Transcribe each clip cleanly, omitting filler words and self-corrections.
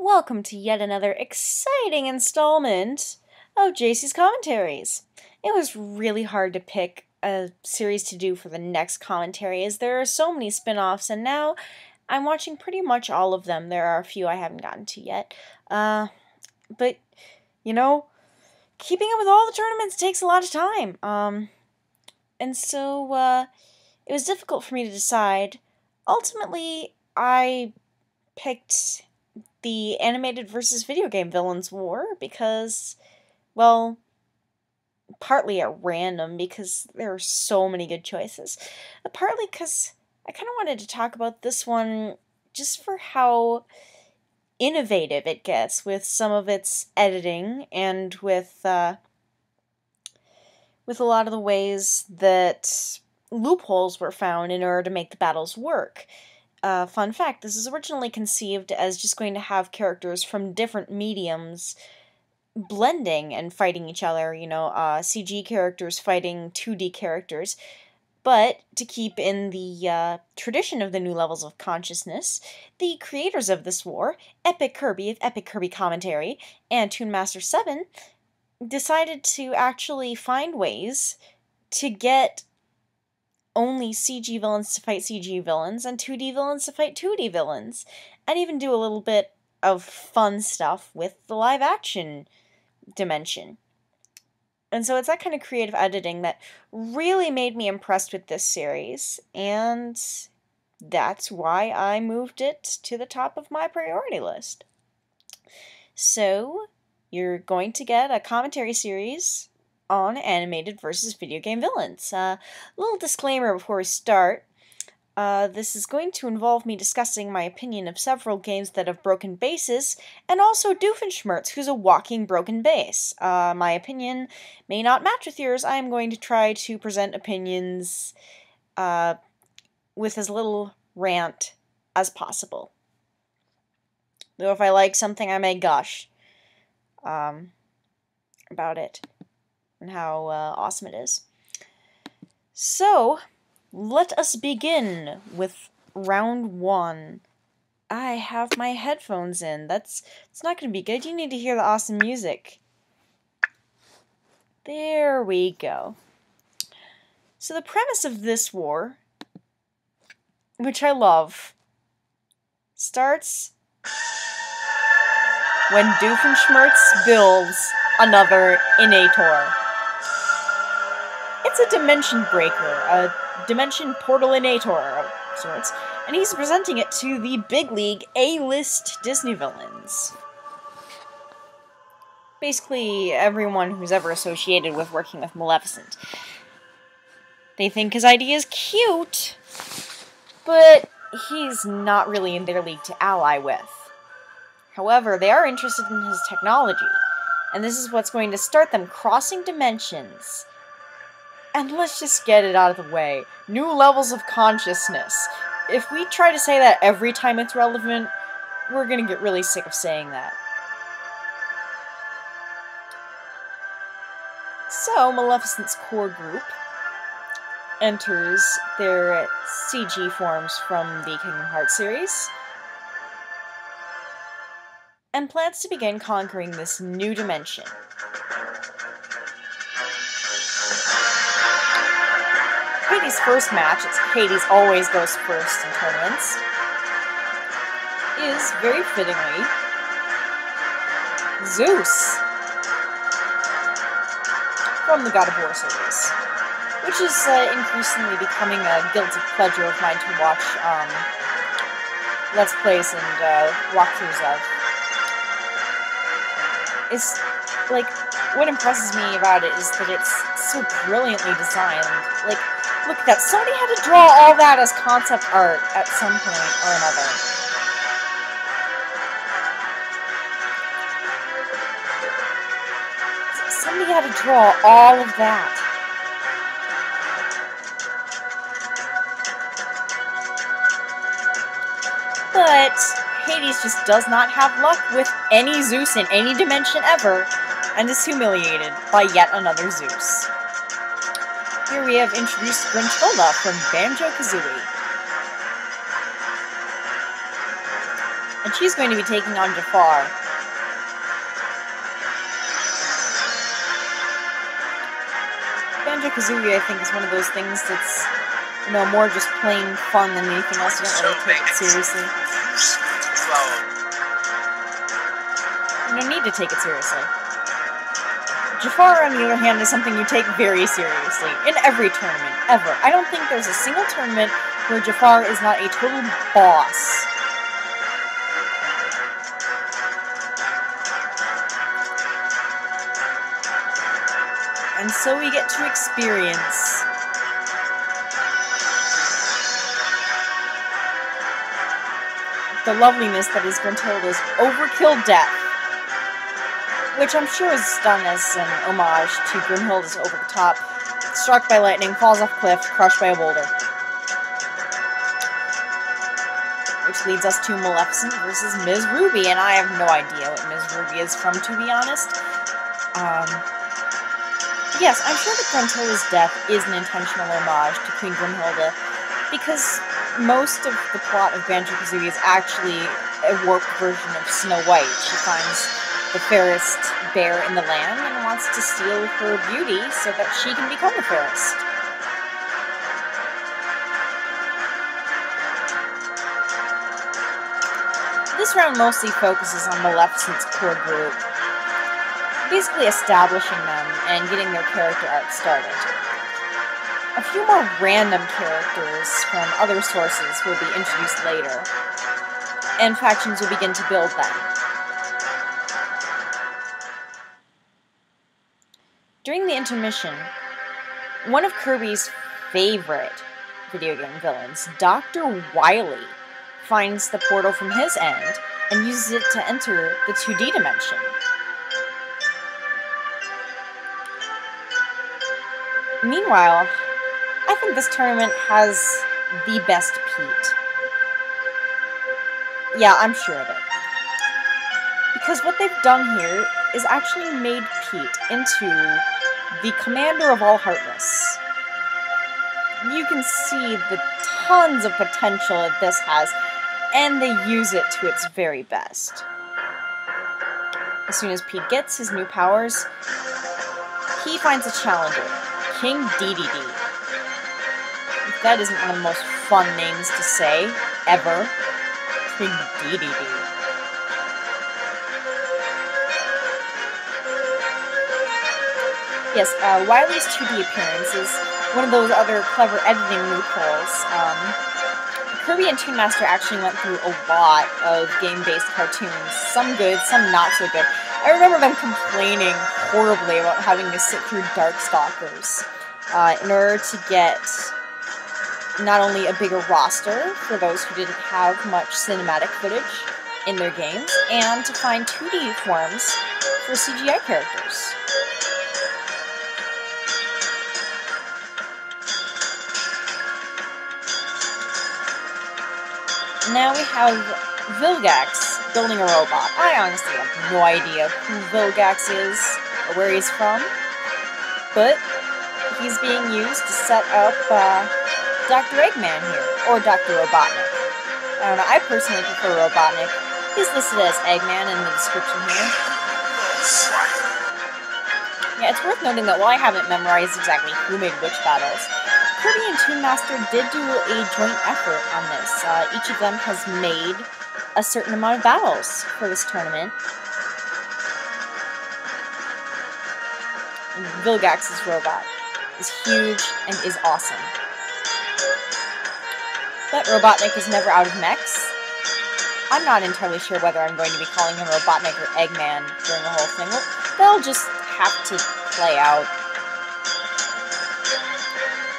Welcome to yet another exciting installment of Jacey's Commentaries. It was really hard to pick a series to do for the next commentary, as there are so many spin-offs, and now I'm watching pretty much all of them. There are a few I haven't gotten to yet. But, you know, keeping up with all the tournaments takes a lot of time. And so, it was difficult for me to decide. Ultimately, I picked the animated versus video game villains war because, well, partly at random because there are so many good choices, but partly because I kind of wanted to talk about this one just for how innovative it gets with some of its editing and with a lot of the ways that loopholes were found in order to make the battles work. Fun fact, this is originally conceived as just going to have characters from different mediums blending and fighting each other, CG characters fighting 2D characters, but to keep in the tradition of the new levels of consciousness, the creators of this war, Epic Kirby of Epic Kirby Commentary and Toon Master 7, decided to actually find ways to get only CG villains to fight CG villains, and 2D villains to fight 2D villains, and even do a little bit of fun stuff with the live-action dimension. And so it's that kind of creative editing that really made me impressed with this series, and that's why I moved it to the top of my priority list. So, you're going to get a commentary series on animated versus video game villains. A little disclaimer before we start. This is going to involve me discussing my opinion of several games that have broken bases, and also Doofenshmirtz, who's a walking broken base. My opinion may not match with yours. I am going to try to present opinions with as little rant as possible. Though if I like something, I may gush about it and how awesome it is. So, let us begin with round one. I have my headphones in. It's not going to be good. You need to hear the awesome music. There we go. So the premise of this war, which I love, starts when Doofenshmirtz builds another Innator. It's a dimension breaker, a dimension portal Innator of sorts, and he's presenting it to the big league A-list Disney villains. Basically, everyone who's ever associated with working with Maleficent. They think his idea is cute, but he's not really in their league to ally with. However, they are interested in his technology, and this is what's going to start them crossing dimensions. And let's just get it out of the way. New levels of consciousness. If we try to say that every time it's relevant, we're gonna get really sick of saying that. So, Maleficent's core group enters their CG forms from the Kingdom Hearts series and plans to begin conquering this new dimension. Hades' first match, Hades always goes first in tournaments, is very fittingly Zeus from the God of War series, which is increasingly becoming a guilty pleasure of mine to watch Let's Plays and walkthroughs of. It's like, what impresses me about it is that it's so brilliantly designed. Like, look at that. Somebody had to draw all that as concept art at some point or another. Somebody had to draw all of that. But Hades just does not have luck with any Zeus in any dimension ever, and is humiliated by yet another Zeus. Here we have introduced Grinchilda from Banjo-Kazooie. And she's going to be taking on Jafar. Banjo-Kazooie, I think, is one of those things that's, you know, more just plain fun than anything else. You don't really take it seriously. You don't need to take it seriously. Jafar, on the other hand, is something you take very seriously in every tournament, ever. I don't think there's a single tournament where Jafar is not a total boss. And so we get to experience the loveliness that is Gruntilda's overkill death, which I'm sure is done as an homage to Gruntilda's over the top, struck by lightning, falls off a cliff, crushed by a boulder. Which leads us to Maleficent versus Ms. Ruby, and I have no idea what Ms. Ruby is from, to be honest. Yes, I'm sure that Gruntilda's death is an intentional homage to Queen Grunhilda, because most of the plot of Banjo-Kazooie is actually a warped version of Snow White. She finds the fairest bear in the land and wants to steal her beauty so that she can become the fairest. This round mostly focuses on Maleficent's core group, basically establishing them and getting their character arc started. A few more random characters from other sources will be introduced later, and factions will begin to build then. During the intermission, one of Kirby's favorite video game villains, Dr. Wily, finds the portal from his end and uses it to enter the 2D dimension. Meanwhile, I think this tournament has the best Pete. Yeah, I'm sure of it. Because what they've done here is actually made Pete into the commander of all Heartless. You can see the tons of potential that this has, and they use it to its very best. As soon as Pete gets his new powers, he finds a challenger, King Dedede. If that isn't one of the most fun names to say, ever. King Dedede. Yes, Wily's 2D appearance is one of those other clever editing loopholes. Kirby and Toon Master actually went through a lot of game-based cartoons, some good, some not so good. I remember them complaining horribly about having to sit through Darkstalkers in order to get not only a bigger roster for those who didn't have much cinematic footage in their games, and to find 2D forms for CGI characters. Now we have Vilgax building a robot. I honestly have no idea who Vilgax is or where he's from, but he's being used to set up Dr. Eggman here, or Dr. Robotnik. I don't know, I personally prefer Robotnik. He's listed as Eggman in the description here. Yeah, it's worth noting that while I haven't memorized exactly who made which battles, Kirby and Toon Master did do a joint effort on this. Each of them has made a certain amount of battles for this tournament. And Vilgax's robot is huge and is awesome. But Robotnik is never out of mechs. I'm not entirely sure whether I'm going to be calling him Robotnik or Eggman during the whole thing. Well, they'll just have to play out.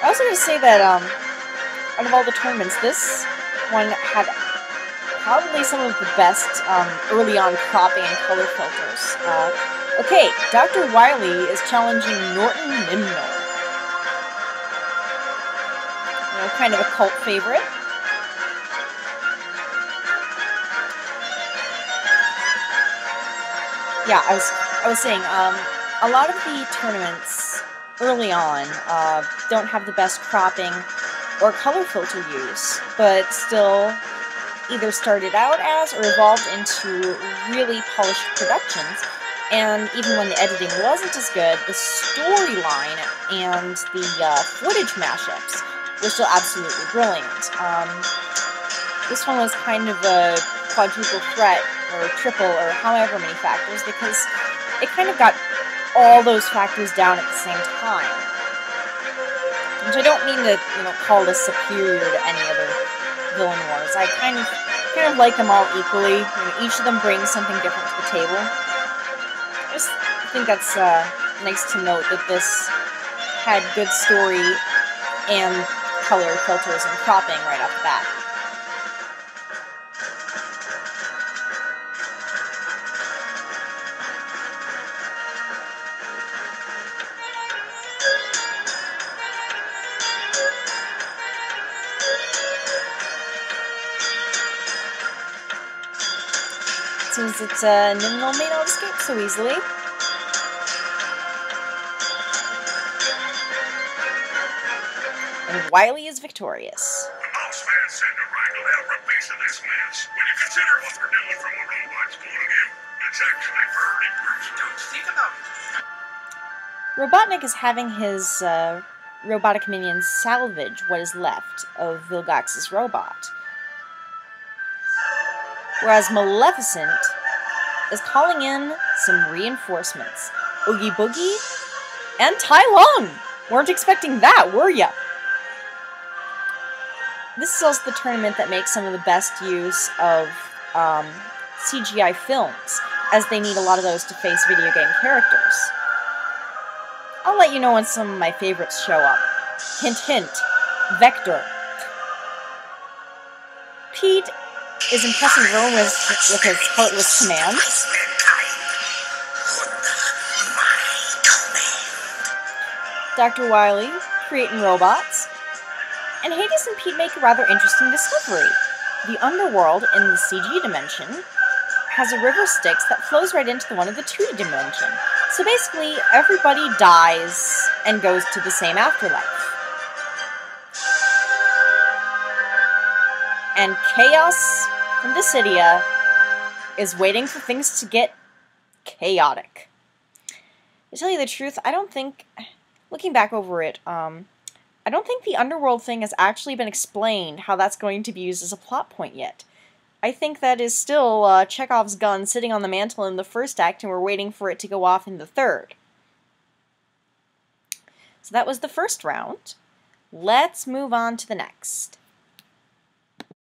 I was going to say that, out of all the tournaments, this one had probably some of the best, early on cropping and color filters. Okay, Dr. Wily is challenging Norton Nimno. You know, kind of a cult favorite. Yeah, I was saying, a lot of the tournaments early on don't have the best cropping or color filter use, but still either started out as or evolved into really polished productions. And even when the editing wasn't as good, the storyline and the footage mashups were still absolutely brilliant. This one was kind of a quadruple threat, or triple, or however many factors, because it kind of got all those factors down at the same time. Which I don't mean to, call this superior to any other villain wars. I kind of like them all equally. Each of them brings something different to the table. I just think that's nice to note that this had good story and color filters and cropping right off the bat. Seems it's Nimble may not escape so easily. And Wily is victorious. The boss man said to wrangle every piece of this mess. When you consider what we're doing from a robot's point of view, it's actually very pretty. Don't think about it. Robotnik is having his robotic minions salvage what is left of Vilgax's robot. Whereas Maleficent is calling in some reinforcements. Oogie Boogie and Tai Lung! Weren't expecting that, were ya? This is also the tournament that makes some of the best use of CGI films, as they need a lot of those to face video game characters. I'll let you know when some of my favorites show up. Hint hint, Vector. Pete is impressing Rome with his heartless command. Dr. Wily, creating robots. And Hades and Pete make a rather interesting discovery. The underworld in the CG dimension has a river Styx that flows right into one of the 2D dimension. So basically, everybody dies and goes to the same afterlife. And Chaos from Dissidia is waiting for things to get chaotic. To tell you the truth, I don't think, looking back over it, I don't think the underworld thing has actually been explained how that's going to be used as a plot point yet. I think that is still Chekhov's gun sitting on the mantle in the first act, and we're waiting for it to go off in the third. So that was the first round. Let's move on to the next.